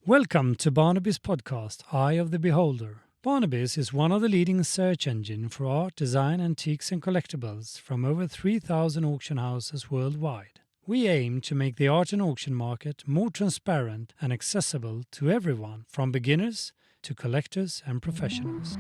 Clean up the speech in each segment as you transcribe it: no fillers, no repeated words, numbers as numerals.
Welcome to Barnaby's podcast, Eye of the Beholder. Barnaby's is one of the leading search engines for art, design, antiques and collectibles from over 3,000 auction houses worldwide. We aim to make the art and auction market more transparent and accessible to everyone, from beginners to collectors and professionals.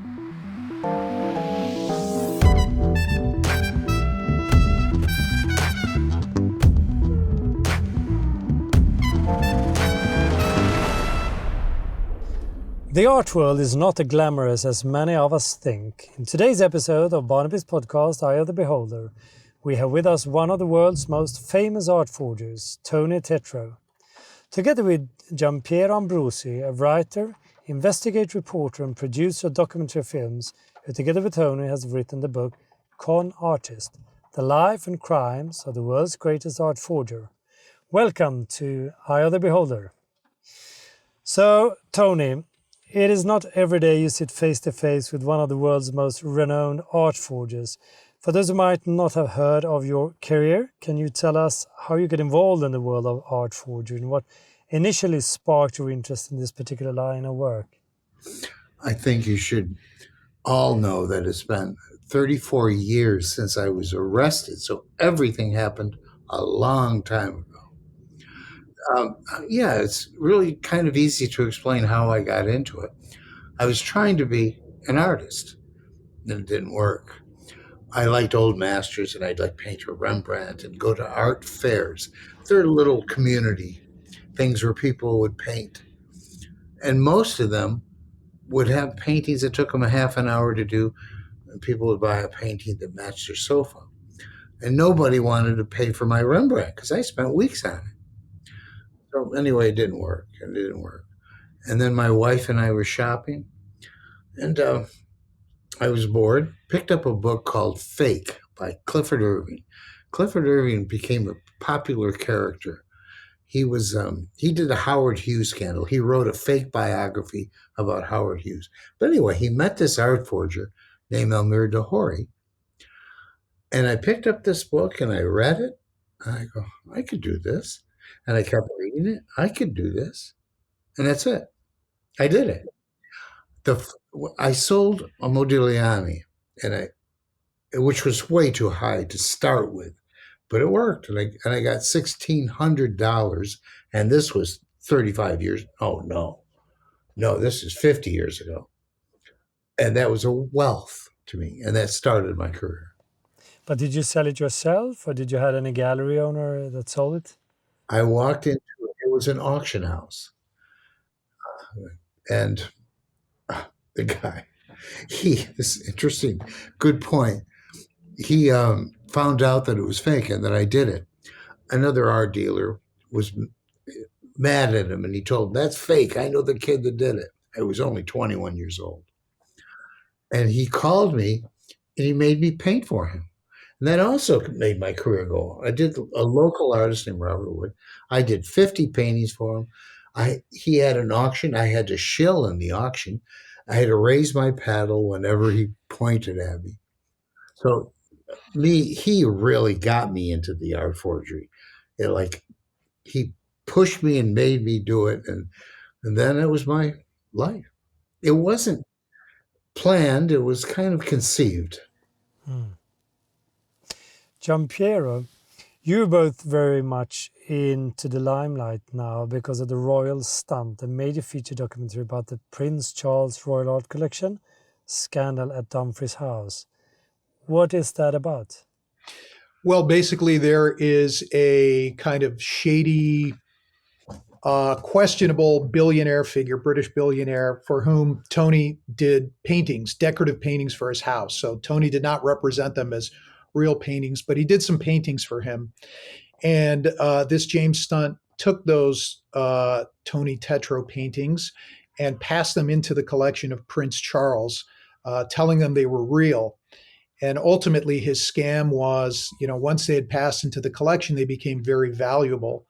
The art world is not as glamorous as many of us think. In today's episode of Barnaby's podcast, Eye of the Beholder, we have with us one of the world's most famous art forgers, Tony Tetro. Together with Giampiero Ambrosi, a writer, investigative reporter and producer of documentary films, who together with Tony has written the book Con Artist, The Life and Crimes of the World's Greatest Art Forger. Welcome to Eye of the Beholder. So, Tony, it is not every day you sit face to face with one of the world's most renowned art forgers. For those who might not have heard of your career, can you tell us how you got involved in the world of art forgery and what initially sparked your interest in this particular line of work? I think you should all know that it's been 34 years since I was arrested, so everything happened a long time ago. It's really kind of easy to explain how I got into it. I was trying to be an artist, and it didn't work. I liked old masters, and I'd like paint a Rembrandt and go to art fairs. They're little community things where people would paint. And most of them would have paintings that took them a half an hour to do, and people would buy a painting that matched their sofa. And nobody wanted to pay for my Rembrandt because I spent weeks on it. So anyway, it didn't work. And then my wife and I were shopping, and I was bored, picked up a book called Fake by Clifford Irving. Clifford Irving became a popular character. He did the Howard Hughes scandal. He wrote a fake biography about Howard Hughes. But anyway, he met this art forger named Elmer Dahori. And I picked up this book and I read it. And I go, I could do this. And I kept reading it. I could do this. And that's it. I did it. I sold a Modigliani, which was way too high to start with, but it worked. And I got $1,600. And this was 35 years. Oh, no, this is 50 years ago. And that was a wealth to me. And that started my career. But did you sell it yourself, or did you have any gallery owner that sold it? I walked into it was an auction house. And the guy, this is interesting, good point. He found out that it was fake and that I did it. Another art dealer was mad at him and he told him, that's fake. I know the kid that did it. I was only 21 years old. And he called me and he made me paint for him. And that also made my career go on. I did a local artist named Robert Wood. I did 50 paintings for him. He had an auction. I had to shill in the auction. I had to raise my paddle whenever he pointed at me. So he really got me into the art forgery. He pushed me and made me do it. And then it was my life. It wasn't planned. It was kind of conceived. Giampiero, you're both very much into the limelight now because of the Royal Stunt, a major feature documentary about the Prince Charles Royal Art Collection scandal at Dumfries House. What is that about? Well, basically there is a kind of shady, questionable billionaire figure, British billionaire, for whom Tony did paintings, decorative paintings for his house. So Tony did not represent them as real paintings, but he did some paintings for him. And this James Stunt took those Tony Tetro paintings and passed them into the collection of Prince Charles, telling them they were real. And ultimately his scam was, once they had passed into the collection, they became very valuable.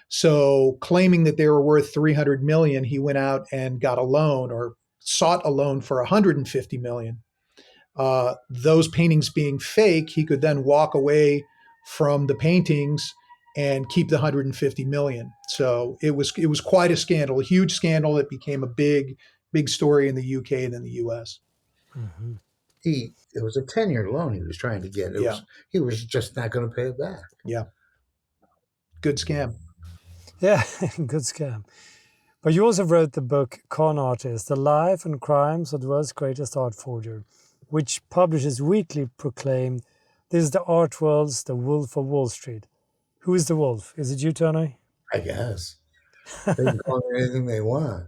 So claiming that they were worth 300 million, he went out and got a loan or sought a loan for 150 million. Those paintings being fake, he could then walk away from the paintings and keep the 150 million. So it was quite a scandal, a huge scandal that became a big story in the UK and in the US. Mm-hmm. It was a 10-year loan he was trying to get. He was just not going to pay it back. Yeah. Good scam. Yeah, good scam. But you also wrote the book Con Artist, The Life and Crimes of the World's Greatest Art Forger, which publishers weekly proclaim this is the art world's The Wolf of Wall Street. Who is the wolf? Is it you, Tony? I guess. They can call it anything they want.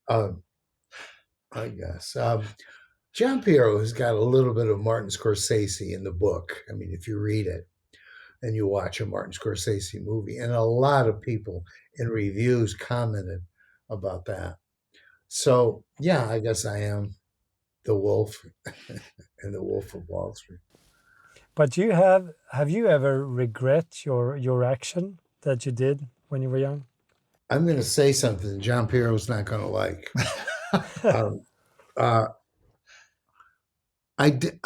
I guess. Giampiero has got a little bit of Martin Scorsese in the book. I mean, if you read it and you watch a Martin Scorsese movie, and a lot of people in reviews commented about that. So, yeah, I guess I am the wolf and the Wolf of Wall Street. But have you ever regret your action that you did when you were young? I'm going to say something Giampiero's not going to like. I didn't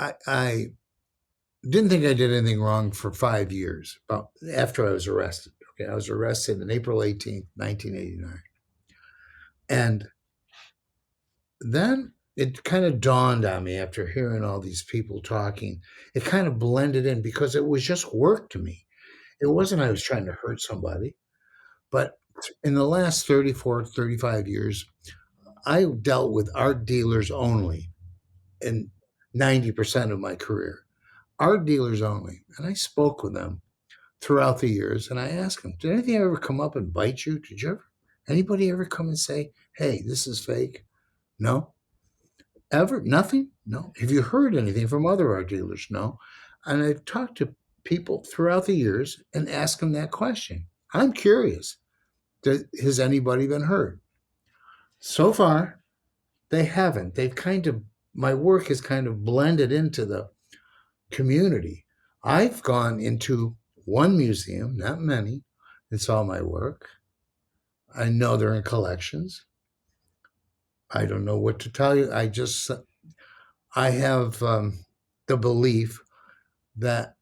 think I did anything wrong for 5 years after I was arrested. Okay, I was arrested on April 18th, 1989. And then it kind of dawned on me after hearing all these people talking. It kind of blended in because it was just work to me. It wasn't I was trying to hurt somebody. But in the last 34, 35 years, I dealt with art dealers only in 90% of my career. Art dealers only. And I spoke with them throughout the years, and I asked them, did anything ever come up and bite you? Anybody ever come and say, hey, this is fake? No? Ever? Nothing? No. Have you heard anything from other art dealers? No. And I've talked to people throughout the years and asked them that question. I'm curious. Has anybody been hurt? So far, they haven't. My work has kind of blended into the community. I've gone into one museum, not many, and saw my work. I know they're in collections. I don't know what to tell you. I have the belief that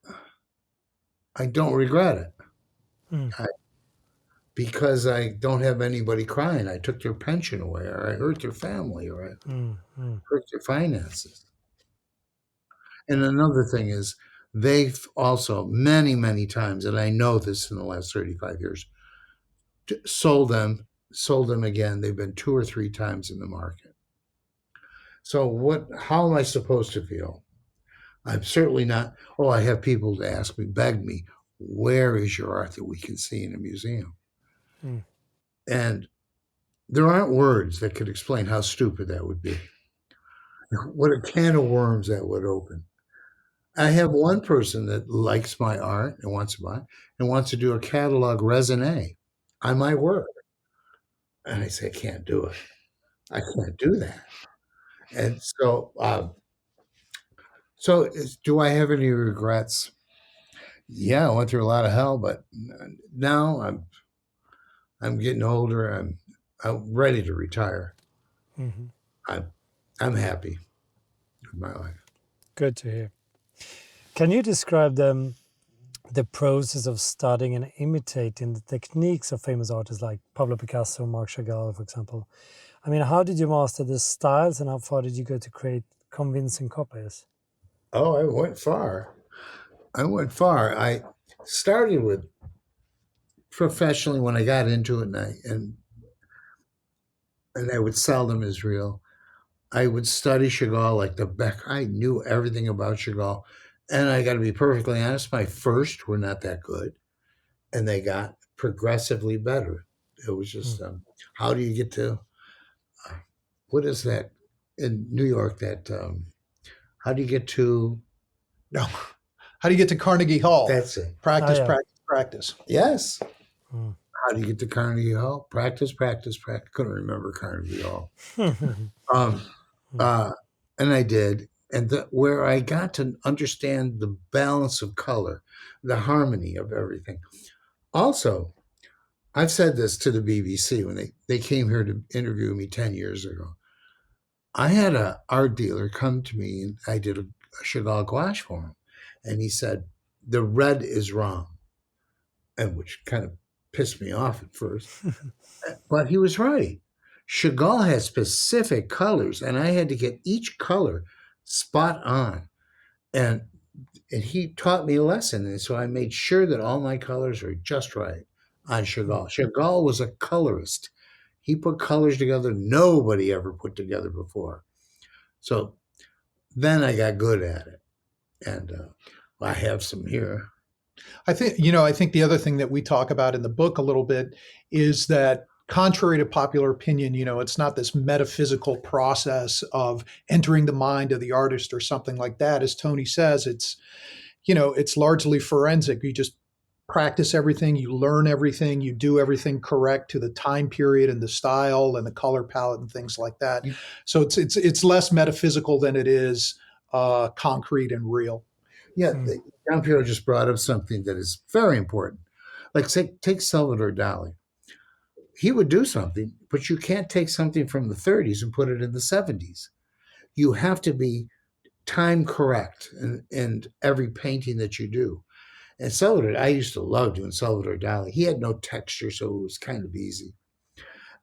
I don't regret it. Because I don't have anybody crying. I took their pension away, or I hurt their family, or I hurt their finances. And another thing is, they've also many, many times, and I know this in the last 35 years, sold them again. They've been 2 or 3 times in the market. So how am I supposed to feel? I'm certainly not, I have people to ask me, beg me, where is your art that we can see in a museum? And there aren't words that could explain how stupid that would be. What a can of worms that would open. I have one person that likes my art and wants to buy and wants to do a catalog raisonné on my work. And I say, I can't do it. I can't do that. And so, do I have any regrets? Yeah, I went through a lot of hell, but now I'm getting older. I'm ready to retire. I'm happy with my life. Good to hear. Can you describe the process of studying and imitating the techniques of famous artists like Pablo Picasso, Marc Chagall, for example? I mean, how did you master the styles, and how far did you go to create convincing copies? Oh, I went far. I started with professionally when I got into it, and I would sell them as real. I would study Chagall like the back. I knew everything about Chagall. And I got to be perfectly honest, my first were not that good. And they got progressively better. It was just, how do you get to, what is that in New York, how do you get to? No. How do you get to Carnegie Hall? That's it. Practice, practice. Yes. How do you get to Carnegie Hall? Practice, practice, practice. Couldn't remember Carnegie Hall. And I did. And where I got to understand the balance of color, the harmony of everything. Also, I've said this to the BBC when they came here to interview me 10 years ago. I had an art dealer come to me, and I did a Chagall gouache for him. And he said, the red is wrong. and which kind of pissed me off at first. But he was right. Chagall has specific colors, and I had to get each color spot on. And he taught me a lesson, and so I made sure that all my colors are just right on Chagall. Chagall was a colorist. He put colors together nobody ever put together before. So then I got good at it, and I have some here. I think the other thing that we talk about in the book a little bit is that, contrary to popular opinion, it's not this metaphysical process of entering the mind of the artist or something like that. As Tony says, it's largely forensic. You just practice everything, you learn everything, you do everything correct to the time period and the style and the color palette and things like that. So it's less metaphysical than it is concrete and real. Yeah, Giampiero just brought up something that is very important. Like, say, take Salvador Dali. He would do something, but you can't take something from the 30s and put it in the 70s. You have to be time correct in every painting that you do. And I used to love doing Salvador Dali. He had no texture, so it was kind of easy.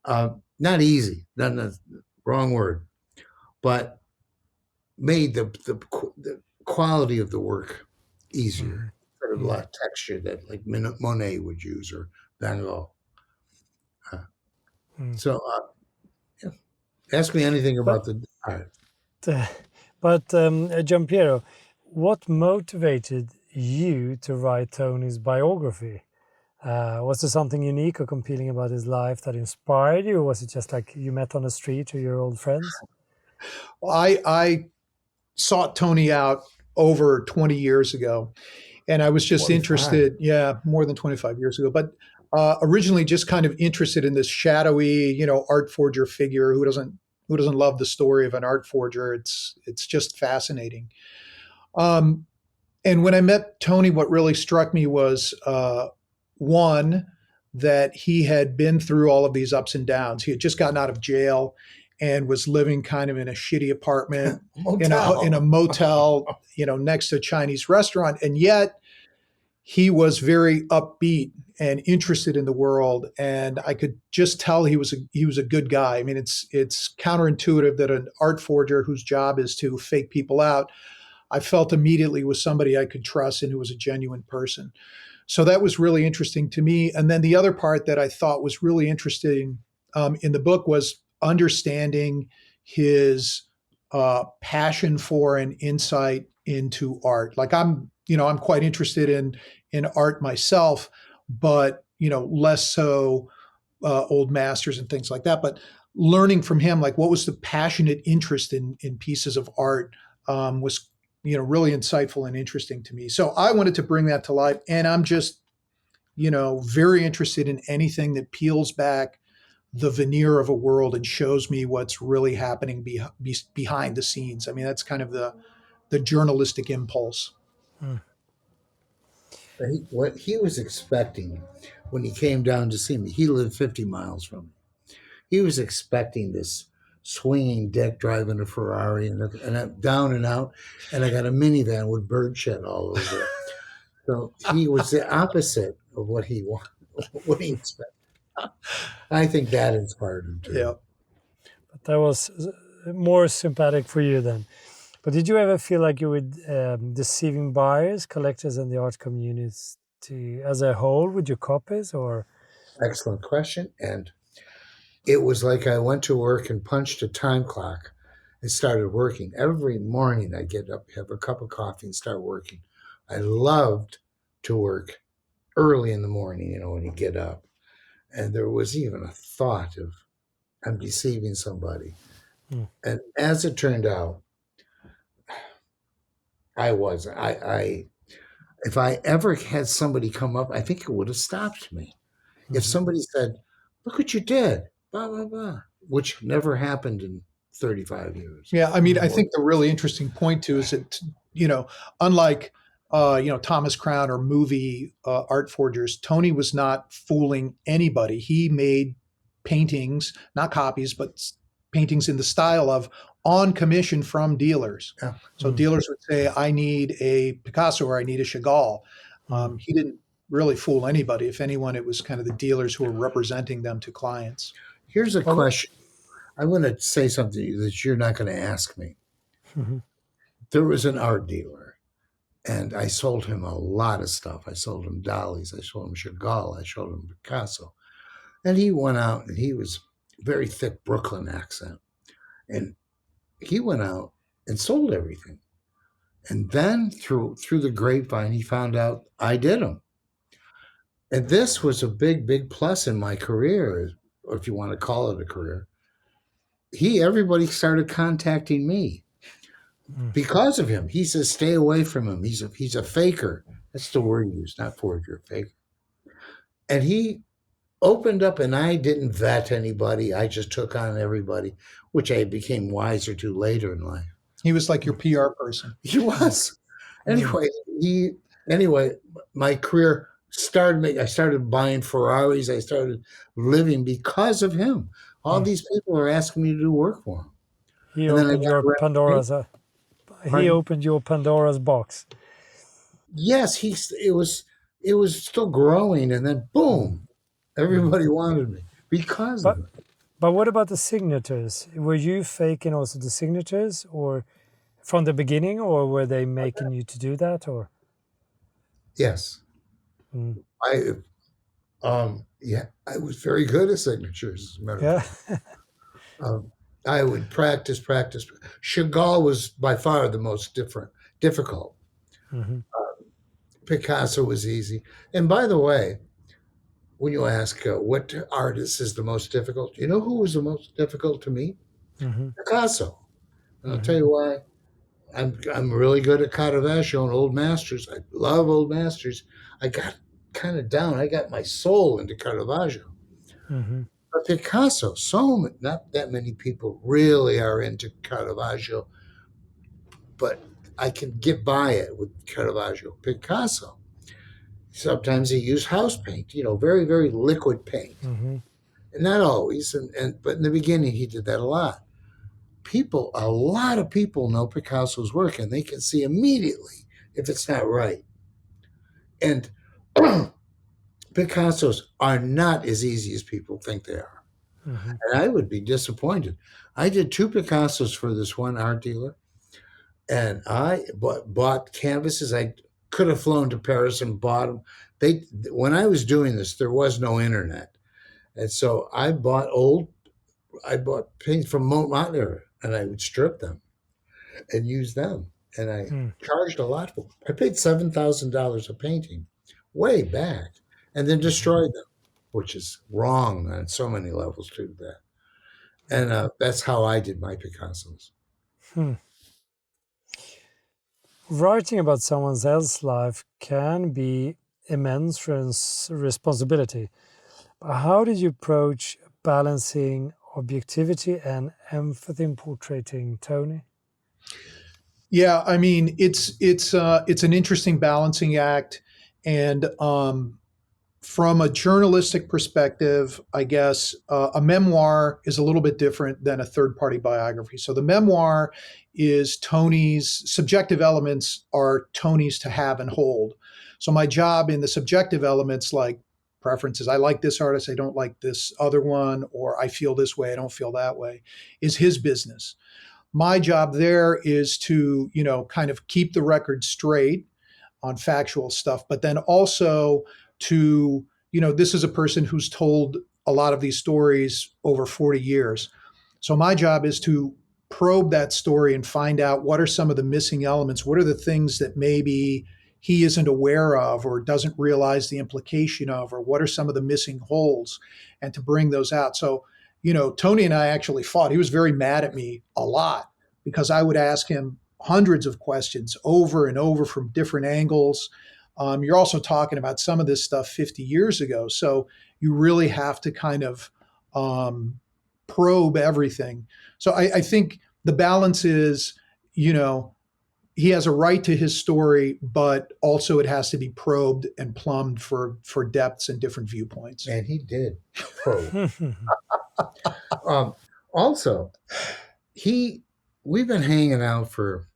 Not easy, not the wrong word, but made the quality of the work easier. Sort of a lot of texture that like Monet would use or Van Gogh. So ask me anything about the art. But Giampiero, what motivated you to write Tony's biography? Was there something unique or compelling about his life that inspired you, or was it just like you met on the street or your old friends? Well, I sought Tony out over 20 years ago, and I was just 25. interested. Yeah, more than 25 years ago. But originally, just kind of interested in this shadowy, art forger figure. Who doesn't love the story of an art forger? It's just fascinating. And when I met Tony, what really struck me was one, that he had been through all of these ups and downs. He had just gotten out of jail and was living kind of in a shitty apartment in a motel, next to a Chinese restaurant. And yet he was very upbeat and interested in the world. And I could just tell he was a good guy. I mean, it's counterintuitive that an art forger whose job is to fake people out, I felt immediately was somebody I could trust and who was a genuine person. So that was really interesting to me. And then the other part that I thought was really interesting in the book was understanding his passion for and insight into art. Like I'm quite interested in art myself, but less so old masters and things like that. But learning from him, like what was the passionate interest in pieces of art was really insightful and interesting to me. So I wanted to bring that to life, and I'm just very interested in anything that peels back the veneer of a world and shows me what's really happening behind the scenes. I mean, that's kind of the journalistic impulse. What he was expecting when he came down to see me, he lived 50 miles from me. He was expecting this swinging dick driving a Ferrari and I'm down and out, and I got a minivan with bird shit all over it. So he was the opposite of what he expected. I think that inspired him too. Yeah. But that was more sympathetic for you then. But did you ever feel like you were deceiving buyers, collectors, and the art community as a whole with your copies, or? Excellent question. And it was like I went to work and punched a time clock and started working. Every morning I'd get up, have a cup of coffee, and start working. I loved to work early in the morning, when you get up. And there was even a thought of, I'm deceiving somebody. And as it turned out, I was. If I ever had somebody come up, I think it would have stopped me. If somebody said, look what you did, blah, blah, blah, which never happened in 35 years. Yeah, I mean, I think the really interesting point too is that, unlike, Thomas Crown or movie art forgers, Tony was not fooling anybody. He made paintings, not copies, but paintings in the style of on commission from dealers. So dealers would say, I need a Picasso or I need a Chagall. He didn't really fool anybody. If anyone, it was kind of the dealers who were representing them to clients. Here's a Well, question. I want to say something that you're not going to ask me. mhm, There was an art dealer, and I sold him a lot of stuff. I sold him Dalí's, I sold him Chagall, I sold him Picasso. And he went out, and he was very thick Brooklyn accent. And he went out and sold everything. And then through the grapevine, he found out I did them. And this was a big plus in my career, or if you want to call it a career. Everybody started contacting me mm. because of him. He says, stay away from him. He's a faker. That's the word used, not forger, faker. And he opened up, and I didn't vet anybody. I just took on everybody, which I became wiser to later in life. He was like your PR person. He was. Anyway, my career I started buying Ferraris. I started living because of him. All these people are asking me to do work for him. He And then I opened got your around- Pandora's. He Pardon? opened your Pandora's box. Yes, it was still growing, and then boom, everybody wanted me because But of it. but what about the signatures? Were you faking also the signatures, or from the beginning, or were they making you to do that, or? Yes, Mm. I was very good at signatures. As a matter of Yeah. fact. I would practice. Chagall was by far the most difficult. Hmm. Picasso was easy. And by the way, when you ask what artist is the most difficult, you know who was the most difficult to me? Hmm. Picasso. And I'll Hmm. tell you why. I'm really good at Caravaggio and old masters. I love old masters. I got kind of down. I got my soul into Caravaggio. Hmm. But Picasso, not that many people really are into Caravaggio, but I can get by it with Caravaggio. Picasso, sometimes he used house paint, very, very liquid paint. Hmm. And not always, but in the beginning he did that a lot. A lot of people know Picasso's work, and they can see immediately if it's not right. And Picasso's are not as easy as people think they are. Hmm. And I would be disappointed. I did 2 Picassos for this one art dealer, and I bought canvases. I could have flown to Paris and bought them. When I was doing this, there was no internet, and so I bought paints from Montmartre, and I would strip them and use them, and I Mm. charged a lot for them. I paid $7,000 a painting way back, and then destroyed them, which is wrong on so many levels to do that. And that's how I did my Picassos. Hmm. Writing about someone else's life can be immense responsibility. But how did you approach balancing objectivity and empathy in portraying Tony? Yeah, I mean, it's an interesting balancing act, and from a journalistic perspective, I guess a memoir is a little bit different than a third-party biography. So the memoir is Tony's subjective elements are Tony's to have and hold. So my job in the subjective elements, like preferences, I like this artist, I don't like this other one, or I feel this way, I don't feel that way, is his business. My job there is to, kind of keep the record straight on factual stuff, but then also to, this is a person who's told a lot of these stories over 40 years. So my job is to probe that story and find out what are some of the missing elements. What are the things that maybe he isn't aware of or doesn't realize the implication of, or what are some of the missing holes, and to bring those out. So, Tony and I actually fought. He was very mad at me a lot because I would ask him hundreds of questions over and over from different angles. You're also talking about some of this stuff 50 years ago. So you really have to kind of probe everything. So I think the balance is, he has a right to his story, but also it has to be probed and plumbed for depths and different viewpoints. And he did probe. Also, we've been hanging out for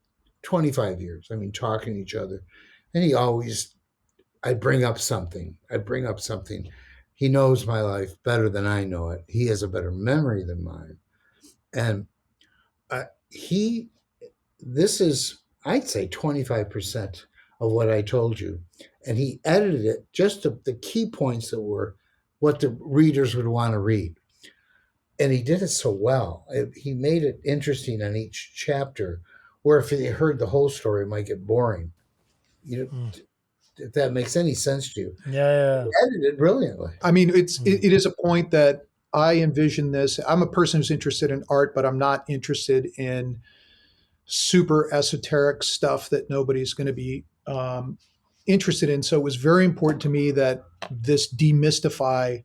25 years. I mean, talking to each other. And he always I bring up something. He knows my life better than I know it. He has a better memory than mine. And he, this is, I'd say 25% of what I told you. And he edited it just to the key points that were what the readers would want to read. And he did it so well. He made it interesting on each chapter, where if you heard the whole story, it might get boring. You know, if that makes any sense to you. Yeah. He edited brilliantly. I mean, it is a point that I envision this. I'm a person who's interested in art, but I'm not interested in super esoteric stuff that nobody's going to be interested in. So it was very important to me that this demystify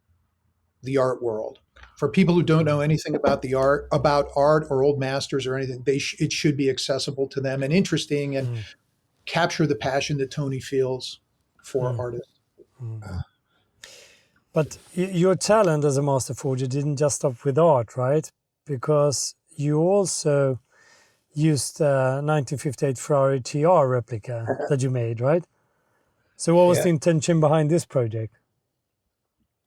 the art world. For people who don't know anything about art or old masters or anything, it should be accessible to them and interesting and capture the passion that Tony feels for artists. But your talent as a master forger didn't just stop with art, right? Because you also used a 1958 Ferrari TR replica that you made, right? So what was the intention behind this project?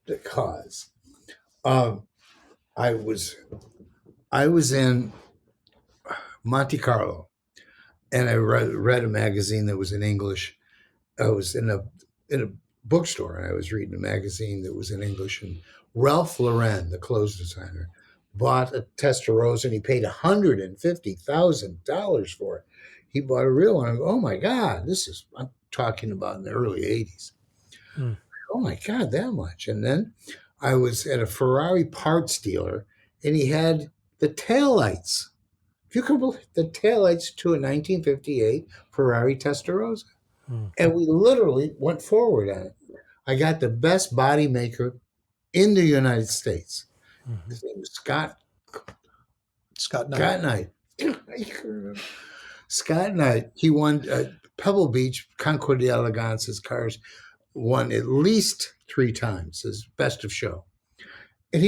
Because I was in Monte Carlo, and I read a magazine that was in English. I was in a bookstore, and I was reading a magazine that was in English. And Ralph Lauren, the clothes designer, bought a Testarossa, and he paid $150,000 for it. He bought a real one. I go, oh my God, I'm talking about in the early 80s. Oh my God, that much. And then I was at a Ferrari parts dealer, and he had the taillights. If you can believe the taillights to a 1958 Ferrari Testarossa. And we literally went forward on it. I got the best body maker in the United States. His name was Scott Knight. Scott Knight. He won Pebble Beach, Concours d'Elegance. His cars won at least 3 times as best of show. And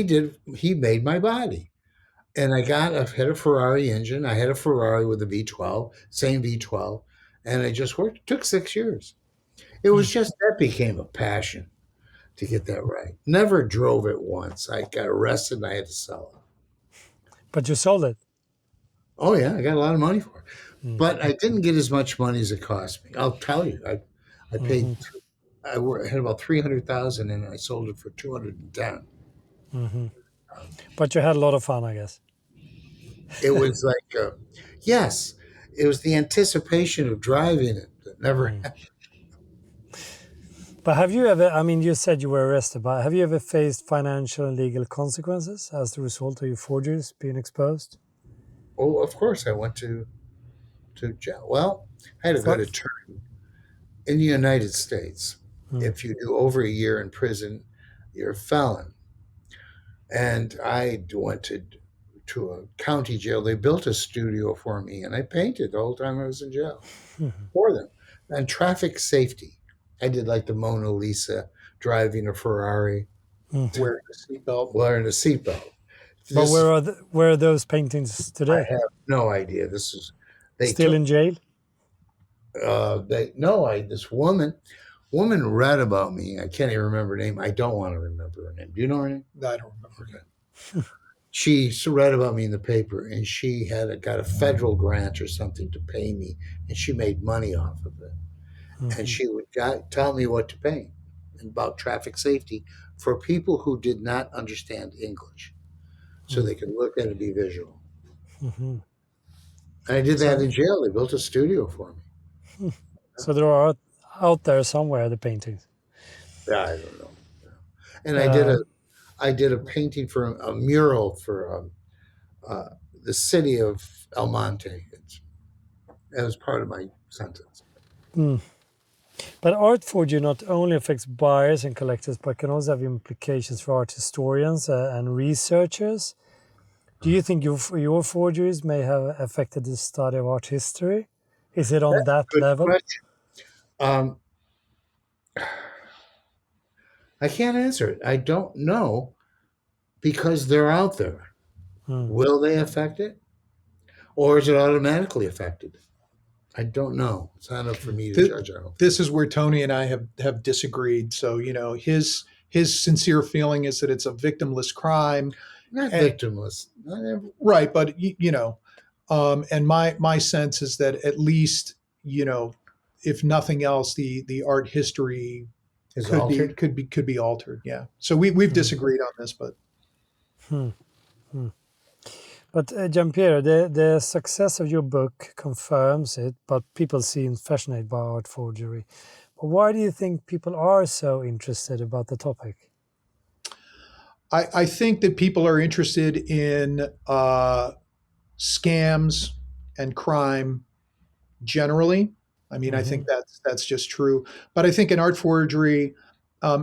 he made my body. And I had a Ferrari engine. I had a Ferrari with a V12, same V12. And I just worked. It took 6 years. It was just, that became a passion to get that right. Never drove it once. I got arrested and I had to sell it. But you sold it. Oh, yeah. I got a lot of money for it. But I didn't get as much money as it cost me. I'll tell you. I paid, I had about $300,000 and I sold it for $210,000. But you had a lot of fun, I guess. It was like, yes, it was the anticipation of driving it that never happened. But have you ever, I mean, you said you were arrested, but have you ever faced financial and legal consequences as the result of your forgeries being exposed? Oh, of course, I went to jail. Well, I had a good attorney. In the United States, if you do over a year in prison, you're a felon. And I went to a county jail. They built a studio for me, and I painted the whole time I was in jail for them. And traffic safety. I did like the Mona Lisa driving a Ferrari, wearing a seatbelt. But where are those paintings today? I have no idea. Still in jail? This woman read about me. I can't even remember her name. I don't want to remember her name. Do you know her name? I don't remember. Okay. She read about me in the paper, and she got a federal grant or something to pay me, and she made money off of it. And she would tell me what to paint about traffic safety for people who did not understand English, so they could look at it and be visual. And I did that in jail. They built a studio for me. So there are out there somewhere, the paintings. Yeah, I don't know. And I did a painting for a mural for the city of El Monte. That was part of my sentence. But art forgery not only affects buyers and collectors, but can also have implications for art historians and researchers. Do you think your forgeries may have affected the study of art history? Is it on that level? Question. I can't answer it. I don't know, because they're out there. Will they affect it? Or is it automatically affected? I don't know. It's not up for me to Th- judge. I don't think. this is where Tony and I have disagreed. So, his sincere feeling is that it's a victimless crime. Not And victimless. Not every, right, but and my sense is that at least, if nothing else, the art history is altered. could be altered. Yeah. So we've Hmm. disagreed on this, but Hmm. Hmm. But Giampiero, the success of your book confirms it, but people seem fascinated by art forgery. But why do you think people are so interested about the topic? I think that people are interested in scams and crime generally. I mean, I Hmm. think that's just true. But I think in art forgery,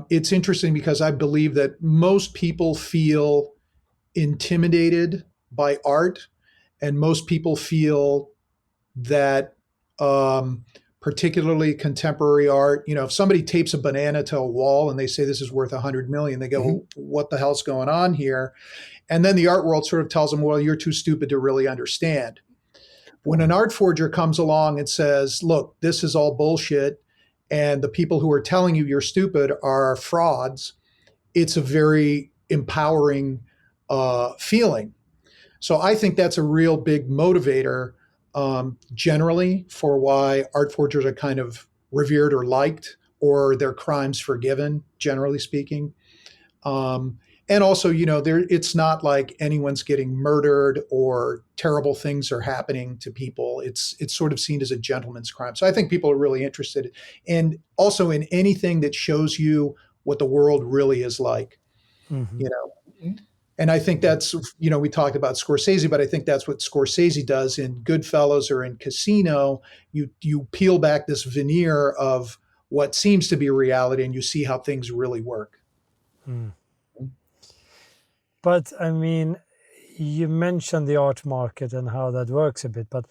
it's interesting because I believe that most people feel intimidated by art, and most people feel that, particularly contemporary art, if somebody tapes a banana to a wall and they say this is worth 100 million, they go, Mhm. well, what the hell's going on here? And then the art world sort of tells them, well, you're too stupid to really understand. When an art forger comes along and says, look, this is all bullshit, and the people who are telling you you're stupid are frauds, it's a very empowering feeling. So I think that's a real big motivator, generally, for why art forgers are kind of revered or liked, or their crimes forgiven, generally speaking. Um, and also, it's not like anyone's getting murdered or terrible things are happening to people. It's sort of seen as a gentleman's crime. So I think people are really interested, and also in anything that shows you what the world really is like. Hmm. You know, and I think that's, we talked about Scorsese, but I think that's what Scorsese does in Goodfellas or in Casino. You peel back this veneer of what seems to be reality, and you see how things really work. Mm. But I mean, you mentioned the art market and how that works a bit, but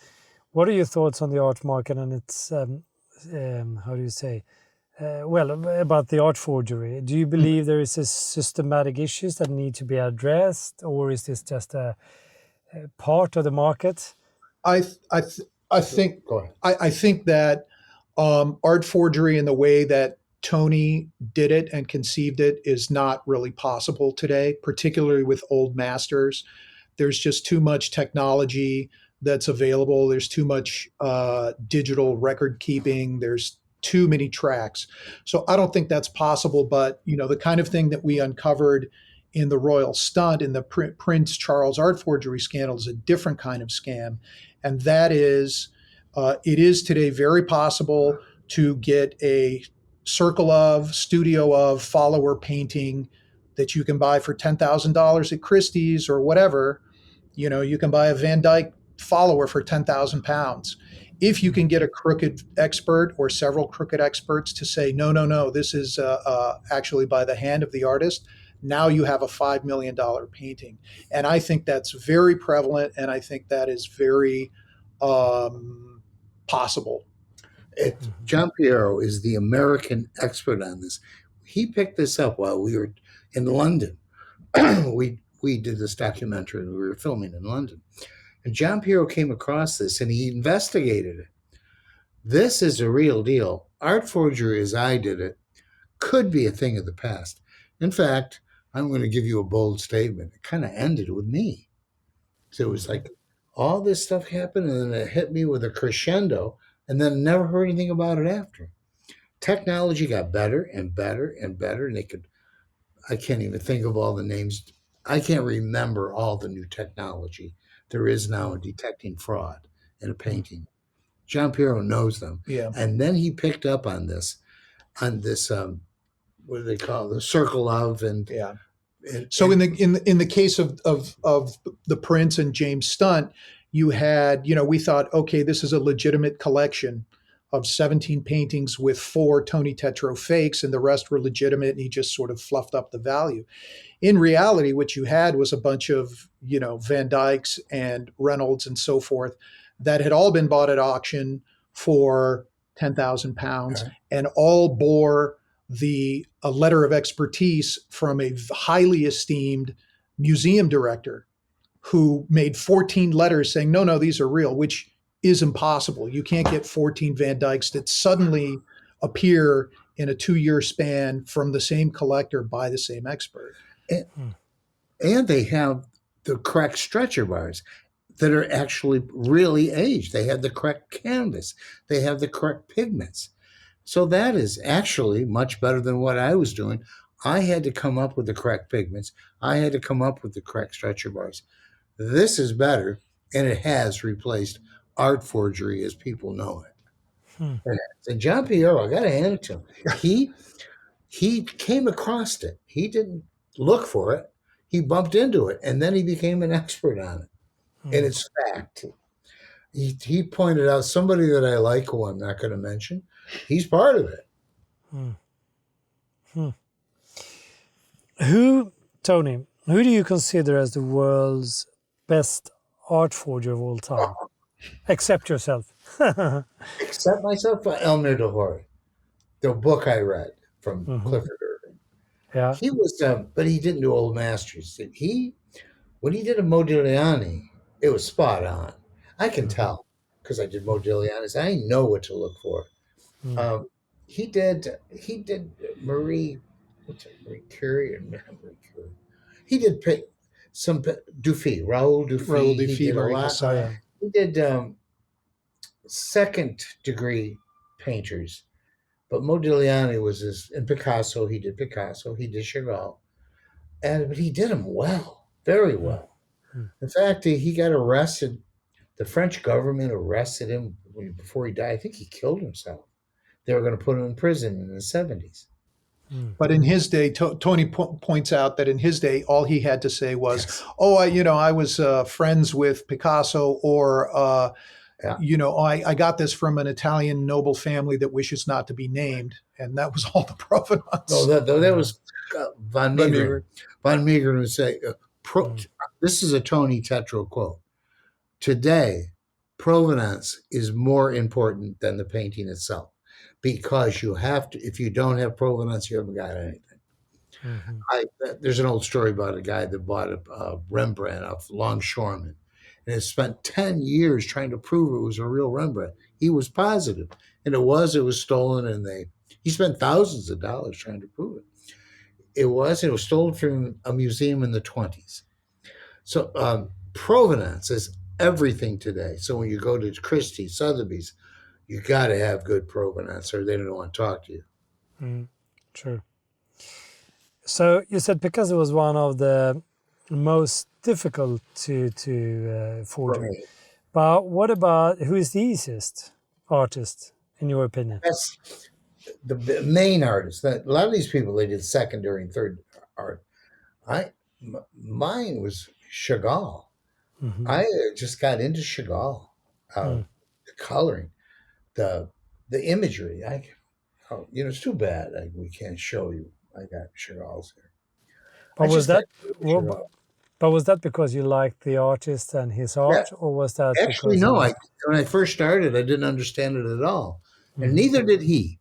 what are your thoughts on the art market and its, how do you say, well, about the art forgery? Do you believe there is a systematic issues that need to be addressed, or is this just a part of the market? I I I think Go ahead. I think that, art forgery in the way that Tony did it and conceived it is not really possible today, particularly with old masters. There's just too much technology that's available. There's too much digital record keeping. There's too many tracks. So I don't think that's possible. But the kind of thing that we uncovered in the Royal Stunt in the Prince Charles art forgery scandal is a different kind of scam, and that is, it is today very possible to get a circle of, studio of, follower painting that you can buy for $10,000 at Christie's or whatever. You can buy a Van Dyke follower for £10,000. If you can get a crooked expert or several crooked experts to say, no, no, no, this is actually by the hand of the artist, now you have a $5 million painting. And I think that's very prevalent, and I think that is very possible. Mhm. Giampiero is the American expert on this. He picked this up while we were in London. we did this documentary and we were filming in London. And Giampiero came across this and he investigated it. This is a real deal. Art forgery, as I did it, could be a thing of the past. In fact, I'm going to give you a bold statement. It kind of ended with me. So it was Mhm. like all this stuff happened and then it hit me with a crescendo and then never heard anything about it after. Technology got better and better and better, and I can't even think of all the names. I can't remember all the new technology there is now in detecting fraud in a Mhm. painting. Giampiero knows them. Yeah. And then he picked up on this, what do they call it? The circle of, Yeah. and, So and in the case of the Prince and James Stunt, you had, we thought, okay, this is a legitimate collection of 17 paintings with 4 Tony Tetro fakes, and the rest were legitimate, and he just sort of fluffed up the value. In reality, what you had was a bunch of, Van Dykes and Reynolds and so forth that had all been bought at auction for £10,000, uh, and all bore the a letter of expertise from a highly esteemed museum director who made 14 letters saying, no, no, these are real, which is impossible. You can't get 14 Van Dykes that suddenly appear in a 2-year span from the same collector by the same expert. And, and they have the correct stretcher bars that are actually really aged. They have the correct canvas. They have the correct pigments. So that is actually much better than what I was doing. I had to come up with the correct pigments. I had to come up with the correct stretcher bars. This is better, and it has replaced art forgery as people know it. And Giampiero, I got to hand it to him. He came across it. He didn't look for it. He bumped into it, and then he became an expert on it. And it's fact. He pointed out somebody that I like, who I'm not going to mention. He's part of it. Tony, who do you consider as the world's best art forger of all time? Except yourself. Except myself, Elmer DeHory, the book I read from Clifford Irving. Yeah. He was, but he didn't do old masters. When he did a Modigliani, it was spot on. I can tell because I did Modigliani's. I know what to look for. He did Marie Curie and Marie Curie. He did some Dufy, Raoul Dufy. He did a lot. He did second degree painters, but Modigliani was his, and Picasso. He did Picasso. He did Chagall, but he did them well, very well. In fact, he got arrested. The French government arrested him before he died. I think he killed himself. They were going to put him in prison in the 70s. But in his day, Tony points out that in his day, all he had to say was, I was friends with Picasso, or, I got this from an Italian noble family that wishes not to be named. And that was all the provenance. No, that was Von Meegeren. Von Meegeren would say, this is a Tony Tetro quote. Today, provenance is more important than the painting itself, because you have to. If you don't have provenance, you haven't got anything. There's an old story about a guy that bought a Rembrandt off Longshoreman, and has spent 10 years trying to prove it was a real Rembrandt. He was positive, and it was stolen, and he spent thousands of dollars trying to prove it. It was stolen from a museum in the 20s. So provenance is everything today. So when you go to Christie's, Sotheby's, you got to have good provenance, or they don't want to talk to you. True. So you said Picasso was one of the most difficult to forge. Right. But what about, who is the easiest artist, in your opinion? That's the main artist. A lot of these people, they did secondary and third art. Mine was Chagall. I just got into Chagall, the coloring, the imagery. It's too bad we can't show you. I got Chagall's here. But was that because you liked the artist and his art, or was that actually no? When I first started, I didn't understand it at all, and neither did he.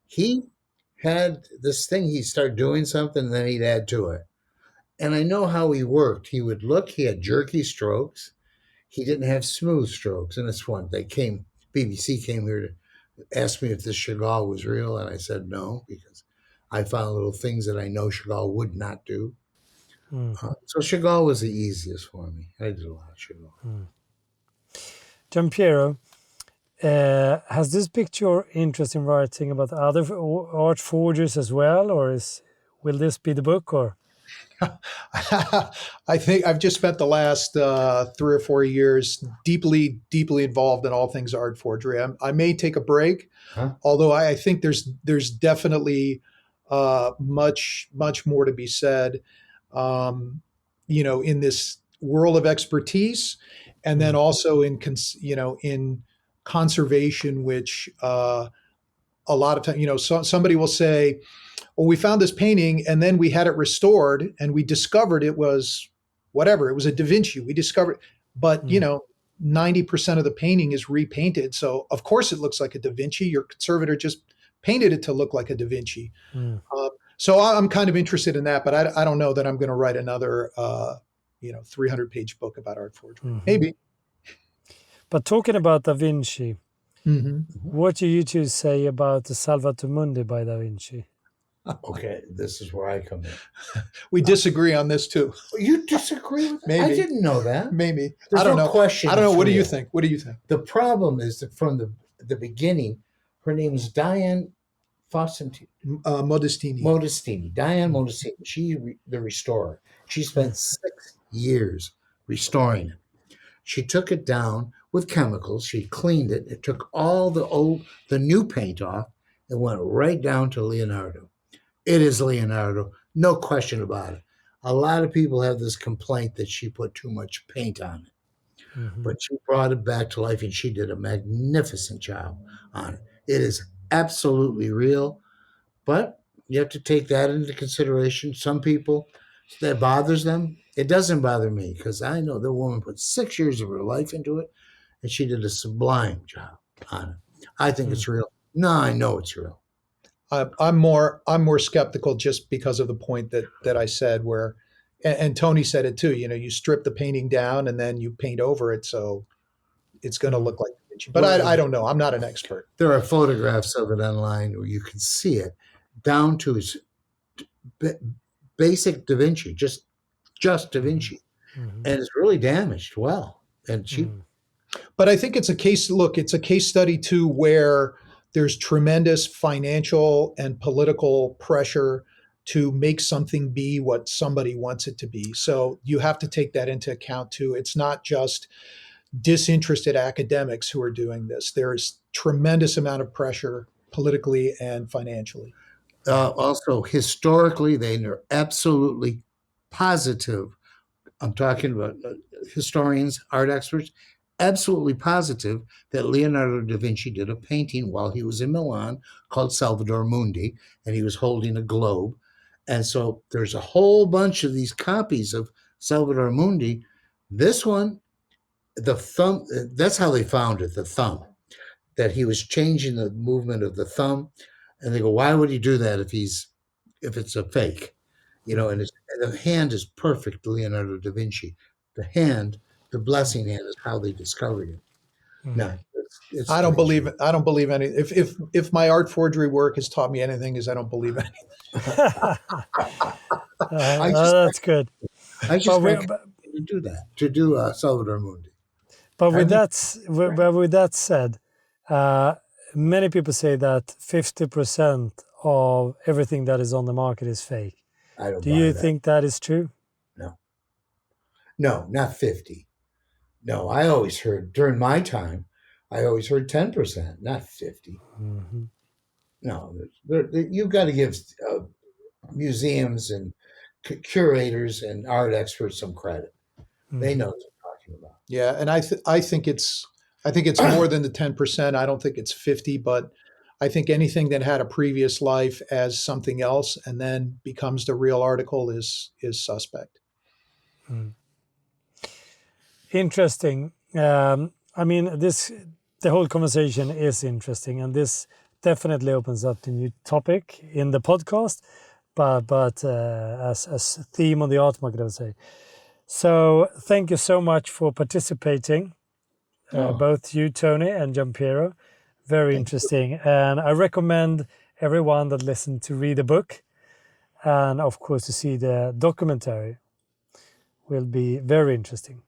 He had this thing. He'd start doing something, and then he'd add to it. And I know how he worked. He would look. He had jerky strokes. He didn't have smooth strokes, and it's one. BBC came here to ask me if this Chagall was real, and I said no, because I found little things that I know Chagall would not do. So Chagall was the easiest for me. I did a lot of Chagall. Giampiero, has this piqued your interest in writing about other art forgers as well, or will this be the book? Or I think I've just spent the last 3 or 4 years deeply involved in all things art forgery. I may take a break, although I think there's definitely much more to be said. In this world of expertise, and then also in conservation, which a lot of times, somebody will say, well, we found this painting and then we had it restored and we discovered it was whatever. It was a Da Vinci. We discovered, but 90% of the painting is repainted. So of course it looks like a Da Vinci. Your conservator just painted it to look like a Da Vinci. So I'm kind of interested in that, but I don't know that I'm going to write another, 300-page book about art forgery. Maybe. But talking about Da Vinci, what do you two say about the Salvator Mundi by Da Vinci? Okay, this is where I come in. We disagree on this too. You disagree with that? Maybe. I didn't know that. Maybe. There's I don't no know. question I don't know. it's What do you real. think? What do you think? The problem is that from the beginning, her name is Diane Fosentini. Modestini. Diane Modestini. The restorer. She spent 6 years restoring it. She took it down with chemicals. She cleaned it. It took all the new paint off and went right down to Leonardo. It is Leonardo, no question about it. A lot of people have this complaint that she put too much paint on it, but she brought it back to life and she did a magnificent job on it. It is absolutely real, but you have to take that into consideration. Some people, that bothers them. It doesn't bother me because I know the woman put 6 years of her life into it and she did a sublime job on it. I think it's real. No, I know it's real. I'm more skeptical just because of the point that I said where, and Tony said it too. You strip the painting down and then you paint over it, so it's going to look like Da Vinci. But I don't know. I'm not an expert. There are photographs of it online where you can see it down to its basic Da Vinci, just Da Vinci, and it's really damaged well and cheap. But I think it's a case. Look, it's a case study too where there's tremendous financial and political pressure to make something be what somebody wants it to be. So you have to take that into account too. It's not just disinterested academics who are doing this. There's tremendous amount of pressure politically and financially. Also, historically, they are absolutely positive. I'm talking about historians, art experts, absolutely positive that Leonardo da Vinci did a painting while he was in Milan called Salvator Mundi, and he was holding a globe. And so there's a whole bunch of these copies of Salvator Mundi. This one, the thumb, that's how they found it, the thumb, that he was changing the movement of the thumb. And they go, why would he do that if it's a fake? And the hand is perfect, Leonardo da Vinci. The hand, the blessing hand, is how they discovered it. No, it's I don't believe it. I don't believe any. If my art forgery work has taught me anything, is I don't believe anything. That's good. I just to do that, to do Salvator Mundi. But with that said, many people say that 50% of everything that is on the market is fake. I don't. Do you think that is true? No, not 50. No, I always heard during my time, I always heard 10%, not 50. No, you've got to give museums and curators and art experts some credit. They know what they're talking about. Yeah, and I think it's more than the 10%. I don't think it's 50, but I think anything that had a previous life as something else and then becomes the real article is suspect. Interesting. I mean, the whole conversation is interesting, and this definitely opens up the new topic in the podcast, but as a theme on the art market, I would say. So thank you so much for participating, both you, Tony, and Giampiero. Very interesting. And I recommend everyone that listened to read the book and, of course, to see the documentary. Will be very interesting.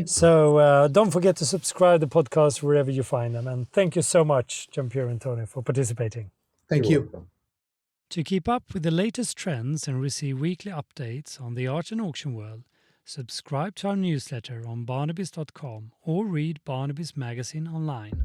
So don't forget to subscribe to the podcast wherever you find them. And thank you so much, Giampiero and Tony, for participating. Thank you. Welcome. To keep up with the latest trends and receive weekly updates on the art and auction world, subscribe to our newsletter on barnabys.com or read Barnabys magazine online.